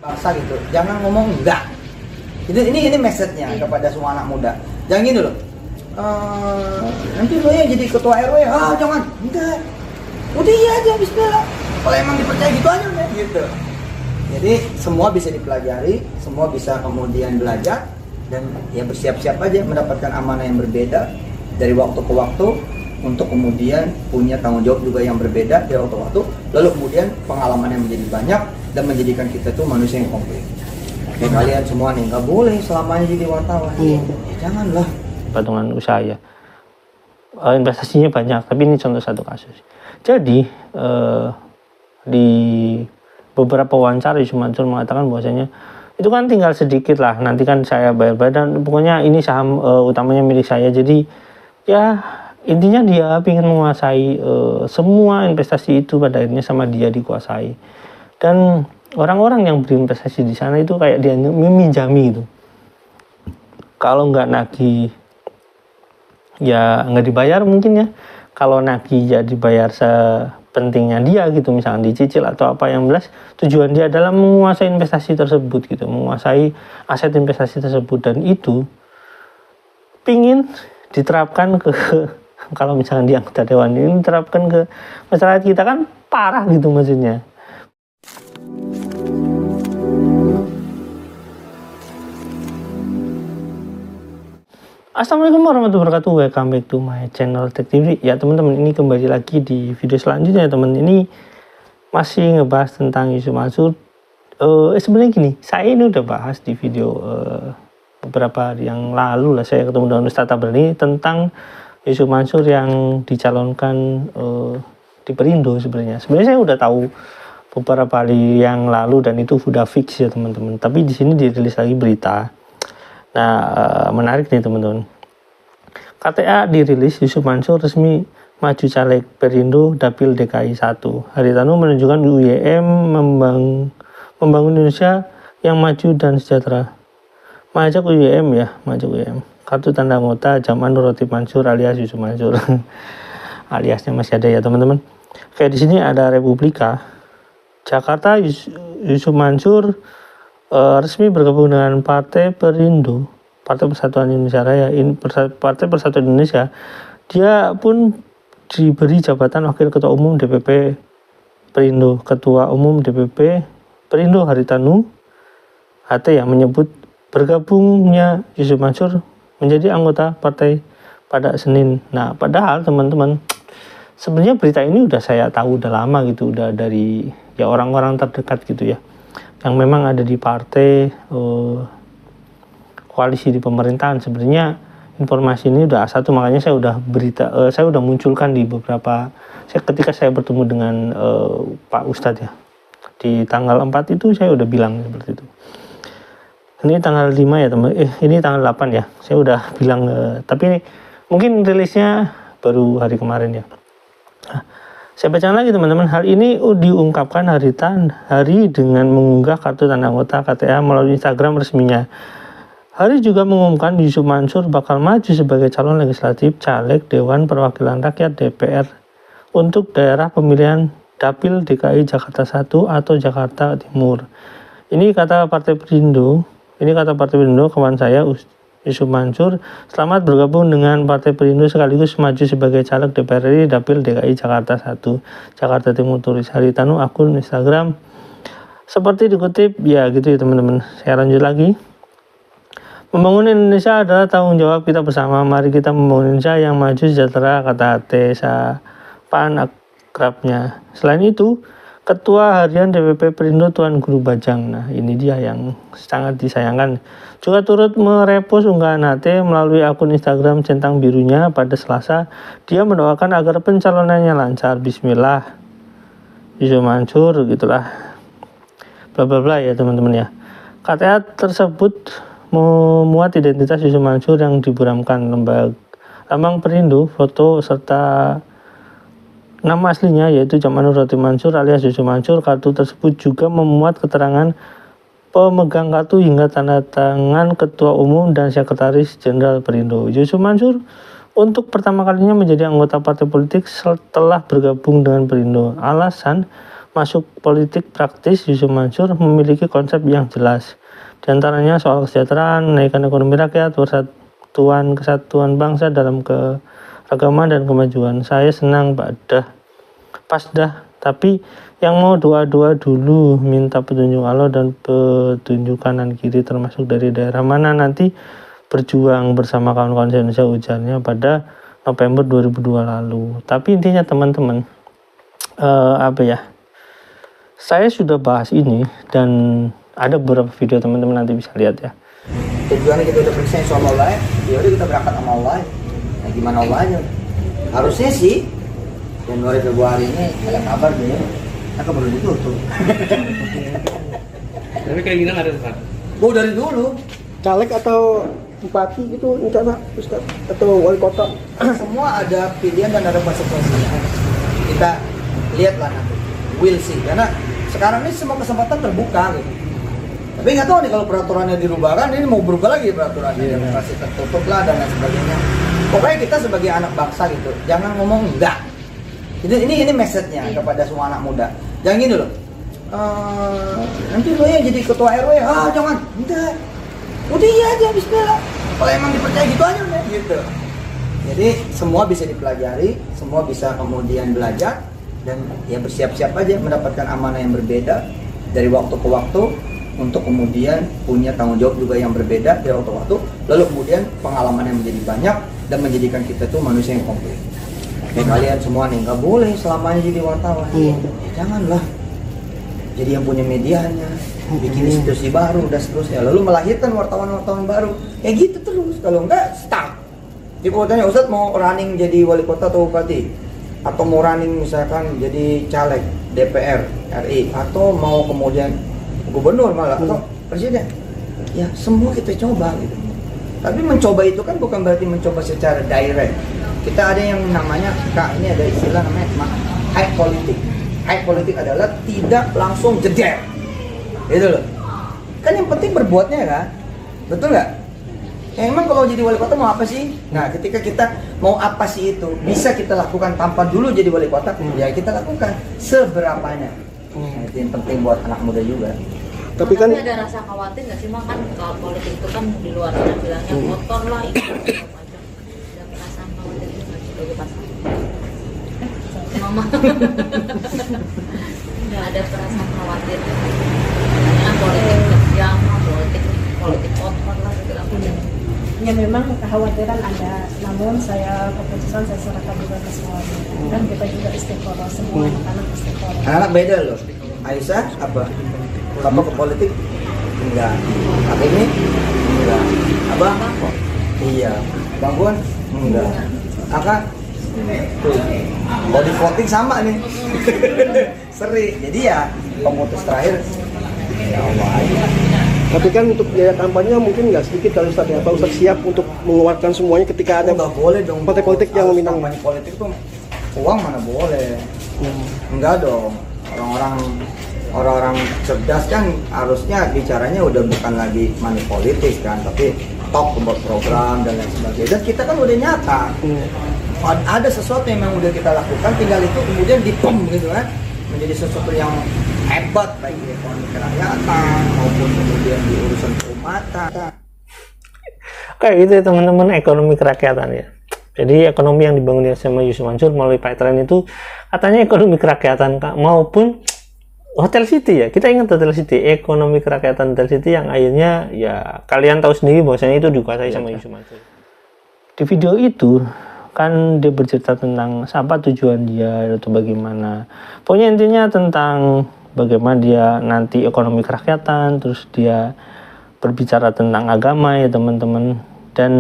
bangsa gitu, jangan ngomong enggak. Ini message-nya kepada semua anak muda. Jangan gini loh. Nanti lo ya jadi ketua RW, jangan, enggak. Udah iya aja, bismillah. Kalau emang dipercaya gitu aja udah gitu. Jadi semua bisa dipelajari, semua bisa kemudian belajar dan ya bersiap-siap aja mendapatkan amanah yang berbeda dari waktu ke waktu untuk kemudian punya tanggung jawab juga yang berbeda dari waktu ke waktu. Lalu kemudian pengalaman yang menjadi banyak dan menjadikan kita tuh manusia yang komplit. Kayak kalian semua nih nggak boleh selamanya jadi wartawan. Ya, janganlah. Patungan usaha ya. Investasinya banyak, tapi ini contoh satu kasus. Jadi di beberapa wawancara Yusuf Mansur mengatakan bahwasanya itu kan tinggal sedikit lah, nanti kan saya bayar dan pokoknya ini saham utamanya milik saya. Jadi ya intinya dia ingin menguasai semua investasi itu, pada akhirnya sama dia dikuasai. Dan orang-orang yang berinvestasi di sana itu kayak dia meminjami gitu. Kalau nggak nagih ya nggak dibayar mungkin ya. Kalau nagih ya dibayar sepentingnya dia gitu, misalnya dicicil atau apa. Yang jelas tujuan dia adalah menguasai investasi tersebut gitu, menguasai aset investasi tersebut, dan itu pingin diterapkan ke kalau misalnya di anggota dewan ini diterapkan ke masyarakat kita, kan parah gitu maksudnya. Assalamualaikum warahmatullahi wabarakatuh. Welcome back to my channel Tech TV. Ya teman-teman, ini kembali lagi di video selanjutnya ya teman. Ini masih ngebahas tentang Yusuf Mansur. Sebenarnya gini, saya ini udah bahas di video beberapa hari yang lalu lah, saya ketemu dengan Ustadz Tabrani tentang Yusuf Mansur yang dicalonkan di Perindo. Sebenarnya saya udah tahu beberapa hari yang lalu dan itu udah fix ya teman-teman. Tapi di sini dirilis lagi berita. Nah, menarik nih teman-teman. KTA dirilis, Yusuf Mansur resmi maju caleg Perindo Dapil DKI 1. Haritanu menunjukkan UYM membangun Indonesia yang maju dan sejahtera. Mengajak UYM ya, maju UYM. Kartu tanda anggota Jaman Nurotip Mansur alias Yusuf Mansur. Aliasnya masih ada ya teman-teman. Kayak di sini ada Republika Jakarta, Yusuf Mansur resmi bergabung dengan Partai Perindo, Partai Persatuan Indonesia Raya, Partai Persatuan Indonesia. Dia pun diberi jabatan Wakil Ketua Umum DPP Perindo. Ketua Umum DPP Perindo Haritanu HT yang menyebut bergabungnya Yusuf Mansur menjadi anggota partai pada Senin. Nah, padahal teman-teman, sebenarnya berita ini udah saya tahu udah lama gitu, udah dari ya orang-orang terdekat gitu ya, yang memang ada di partai koalisi di pemerintahan. Sebenarnya informasi ini udah A1, makanya saya udah saya udah munculkan di beberapa, ketika saya bertemu dengan Pak Ustadz ya di tanggal 4 itu saya udah bilang seperti itu. Ini tanggal 5 ya teman, ini tanggal 8 ya, saya udah bilang, tapi mungkin rilisnya baru hari kemarin ya. Nah, saya baca lagi teman-teman. Hal ini diungkapkan Hari dengan mengunggah kartu tanda anggota KTA melalui Instagram resminya. Hari juga mengumumkan Yusuf Mansur bakal maju sebagai calon legislatif caleg Dewan Perwakilan Rakyat DPR untuk daerah pemilihan Dapil DKI Jakarta 1 atau Jakarta Timur. Ini kata Partai Perindo, kawan saya Yusuf Mansur, selamat bergabung dengan Partai Perindo sekaligus maju sebagai caleg DPR RI Dapil DKI Jakarta 1, Jakarta Timur, tulis Haritanu akun Instagram. Seperti dikutip ya gitu ya teman-teman. Saya lanjut lagi. Membangun Indonesia adalah tanggung jawab kita bersama. Mari kita membangun Indonesia yang maju sejahtera, kata sapaan akrabnya. Selain itu, Ketua Harian DPP Perindo Tuan Guru Bajang, nah ini dia yang sangat disayangkan, juga turut merepost unggahan HT melalui akun Instagram centang birunya pada Selasa. Dia mendoakan agar pencalonannya lancar. Bismillah Yusuf Mansur, gitulah bla bla bla ya teman-teman ya. KTA tersebut memuat identitas Yusuf Mansur yang diburamkan, lambang Perindo, foto serta nama aslinya yaitu Jaman Nurotip Mansur alias Yusuf Mansur. Kartu tersebut juga memuat keterangan pemegang kartu hingga tanda tangan Ketua Umum dan Sekretaris Jenderal Perindo. Yusuf Mansur untuk pertama kalinya menjadi anggota partai politik setelah bergabung dengan Perindo. Alasan masuk politik praktis, Yusuf Mansur memiliki konsep yang jelas. Di antaranya soal kesejahteraan, menaikkan ekonomi rakyat, persatuan kesatuan bangsa dalam keagamaan dan kemajuan. Saya senang pas dah, tapi yang mau doa-doa dulu, minta petunjuk Allah dan petunjuk kanan kiri termasuk dari daerah mana nanti berjuang bersama kawan-kawan Indonesia, ujarnya pada November 2002 lalu. Tapi intinya teman-teman, saya sudah bahas ini dan ada beberapa video teman-teman nanti bisa lihat ya. Tujuannya kita udah periksa soal Allah, ya udah kita berangkat sama Allah. Nah gimana Allahnya? Harusnya sih Januari Februari ini ada kabar nih, kan baru ditutup. Tapi keinginan ada Ustaz. Oh dari dulu. Caleg atau bupati gitu rencana Ustaz atau wali kota? Semua ada pilihan dan ada konsekuensinya. Kita lihatlah nanti. We'll see. Karena sekarang ini semua kesempatan terbuka gitu. Tapi nggak tahu nih kalau peraturannya dirubah kan ini mau berubah lagi peraturannya, masih tertutup lah dan lain sebagainya. Pokoknya kita sebagai anak bangsa gitu, jangan ngomong enggak. Ini message-nya kepada semua anak muda. Jangan gini loh. Nanti lo yang jadi ketua RW, jangan, enggak. Udah iya aja, bismillah. Kalau emang dipercaya gitu aja udah gitu. Jadi semua bisa dipelajari, semua bisa kemudian belajar dan ya bersiap-siap aja mendapatkan amanah yang berbeda dari waktu ke waktu untuk kemudian punya tanggung jawab juga yang berbeda dari waktu ke waktu, lalu kemudian pengalaman yang menjadi banyak dan menjadikan kita tuh manusia yang komplit. Kayak kalian semua nih nggak boleh selamanya jadi wartawan, janganlah jadi yang punya medianya, bikin institusi baru dan seterusnya, lalu melahirkan wartawan-wartawan baru, kayak gitu terus. Kalau enggak stuck. Jadi kalau tanya Ustadz mau running jadi wali kota atau bupati, atau mau running misalkan jadi caleg DPR RI, atau mau kemudian gubernur malah atau presiden, ya semua kita coba gitu. Tapi mencoba itu kan bukan berarti mencoba secara direct. Kita ada yang namanya, ini ada istilah namanya high politik. High politik adalah tidak langsung jeder, gitu loh. Kan yang penting berbuatnya kan, betul nggak? Ya, emang kalau jadi wali kota mau apa sih? Nah, ketika kita mau apa sih itu bisa kita lakukan tanpa dulu jadi wali kota, ya kita lakukan seberapanya. Nah, itu yang penting buat anak muda juga. Tapi kan ada rasa khawatir nggak sih, Mak? Kan kalau politik itu kan di luar sana bilangnya kotor lah, itu ada perasaan khawatir nggak sebagai pasangan? Mama, nggak ada perasaan khawatir. Katanya politik kejam, politik kotor lah segala macam. Ya memang kekhawatiran ada, namun keputusan saya serahkan juga ke semuanya. Dan kita juga istiqoroh, semua anak-anak istiqoroh. Anak beda loh. Aisyah apa? Kamu ke politik? Enggak. Apa ini? Enggak. Abang? Iya. Bang Gun? Enggak. Kakak? Tuh. Body voting sama nih. Seri. Jadi ya pemutus terakhir. Ya Allah aja. Tapi kan untuk biaya kampanye mungkin nggak sedikit kalau Ustadz ya. Apa Ustadz siap untuk mengeluarkan semuanya ketika ada nggak boleh dong. partai politik yang meminang kampanye politik tuh uang mana boleh. Enggak dong. Orang-orang cerdas kan harusnya bicaranya udah bukan lagi money politik kan, tapi talk about program dan lain sebagainya. Dan kita kan udah nyata. Ada sesuatu yang memang udah kita lakukan, tinggal itu kemudian dipom gitu kan, menjadi sesuatu yang hebat baik di ekonomi kerakyatan maupun kemudian di urusan keumatan. Kayak gitu ya teman-teman, ekonomi kerakyatan ya. Jadi ekonomi yang dibangun sama Yusuf Mansur melalui Paytren itu katanya ekonomi kerakyatan maupun Hotel City ya. Kita ingat Hotel City, ekonomi kerakyatan Hotel City yang akhirnya ya kalian tahu sendiri bahwasanya itu dikuasai sama Yusuf Mansur. Di video itu kan dia bercerita tentang apa tujuan dia atau bagaimana. Pokoknya intinya tentang bagaimana dia nanti ekonomi kerakyatan, terus dia berbicara tentang agama ya teman-teman, dan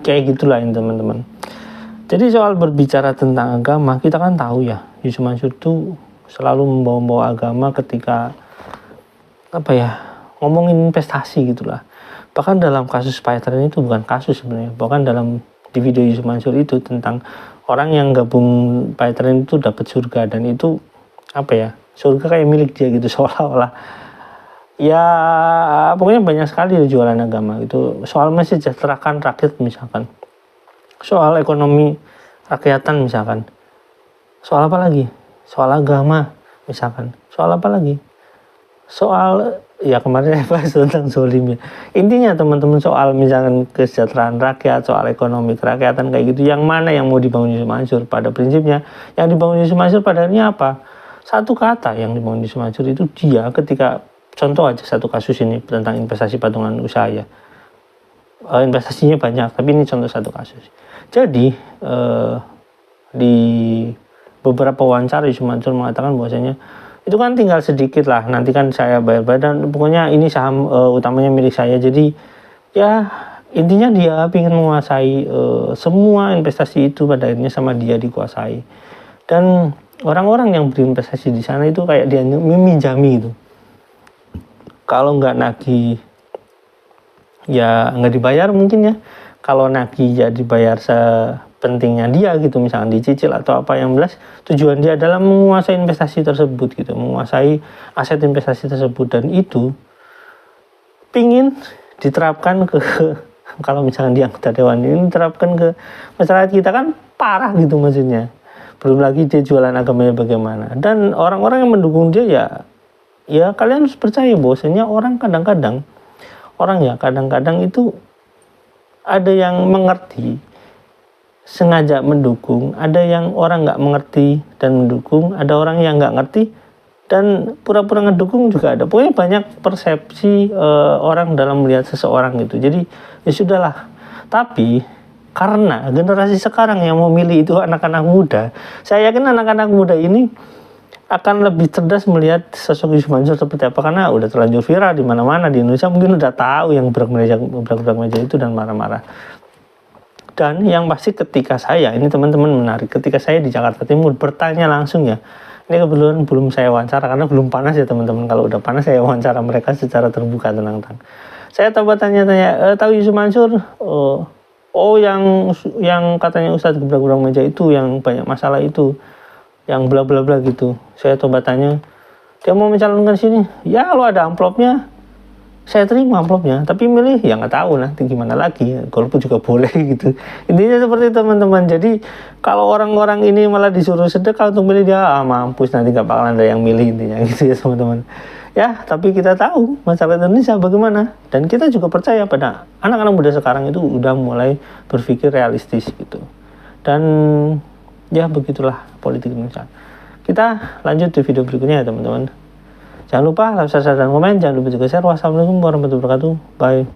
kayak gitulah ya teman-teman. Jadi soal berbicara tentang agama, kita kan tahu ya Yusuf Mansur itu selalu membawa-bawa agama ketika ngomongin investasi gitulah. Bahkan dalam kasus Paytren itu bukan kasus sebenarnya, bahkan di video Yusuf Mansur itu tentang orang yang gabung Paytren itu dapat surga, dan itu surga kayak milik dia gitu, seolah-olah ya pokoknya banyak sekali jualan agama itu. Soal mensejahterakan rakyat misalkan, soal ekonomi rakyatan misalkan, soal apa lagi, soal agama misalkan soal apa lagi, soal ya kemarin saya bahas tentang zolim ya. Intinya teman-teman soal misalkan kesejahteraan rakyat, soal ekonomi kerakyatan kayak gitu, yang mana yang mau dibangun Yusuf Mansur? Pada prinsipnya yang dibangun Yusuf Mansur pada akhirnya apa? Satu kata yang dibangun Yusuf Mansur itu dia ketika, contoh aja satu kasus ini tentang investasi patungan usaha ya. Investasinya banyak, tapi ini contoh satu kasus. Jadi di beberapa wawancara Yusuf Mansur mengatakan bahwasanya itu kan tinggal sedikit lah, nanti kan saya bayar dan pokoknya ini saham utamanya milik saya. Jadi ya intinya dia ingin menguasai semua investasi itu, pada akhirnya sama dia dikuasai. Dan orang-orang yang berinvestasi di sana itu kayak dia meminjami itu. Kalau nggak nagih ya nggak dibayar mungkin ya. Kalau nagih ya dibayar sepentingnya dia gitu, misalnya dicicil atau apa. Yang jelas tujuan dia adalah menguasai investasi tersebut gitu, menguasai aset investasi tersebut, dan itu pingin diterapkan ke kalau misalnya di anggota dewan ini diterapkan ke masyarakat kita kan parah gitu maksudnya. Belum lagi dia jualan agamanya bagaimana, dan orang-orang yang mendukung dia ya kalian harus percaya bahwasanya orang kadang-kadang itu ada yang mengerti sengaja mendukung, ada yang orang nggak mengerti dan mendukung, ada orang yang nggak ngerti dan pura-pura ngedukung juga ada. Pokoknya banyak persepsi orang dalam melihat seseorang gitu. Jadi ya sudahlah. Tapi karena generasi sekarang yang mau milih itu anak-anak muda, saya yakin anak-anak muda ini akan lebih cerdas melihat sosok Yusuf Mansur seperti apa, karena udah terlanjur viral di mana-mana di Indonesia, mungkin udah tahu yang berak meja itu dan marah-marah. Dan yang pasti ketika saya, ini teman-teman menarik, ketika saya di Jakarta Timur bertanya langsung ya, ini kebetulan belum saya wawancara karena belum panas ya teman-teman. Kalau udah panas saya wawancara mereka secara terbuka tenang. Saya coba tanya-tanya, tahu Yusuf Mansur? Yang katanya Ustadz gebrak meja itu, yang banyak masalah itu, yang bla bla bla gitu. Saya coba tanya, dia mau mencalonkan sini, ya kalau ada amplopnya saya terima amplopnya, tapi milih ya nggak tahu nanti gimana lagi, golput juga boleh gitu. Intinya seperti teman-teman. Jadi kalau orang-orang ini malah disuruh sedekah untuk milih dia, mampus nanti nggak bakalan ada yang milih, intinya gitu ya teman-teman. Ya, tapi kita tahu masyarakat Indonesia bagaimana, dan kita juga percaya pada anak-anak muda sekarang itu udah mulai berpikir realistis gitu. Dan ya begitulah politik Indonesia. Kita lanjut di video berikutnya ya teman-teman. Jangan lupa like, subscribe, dan komen. Jangan lupa juga share. Wassalamualaikum warahmatullahi wabarakatuh. Bye.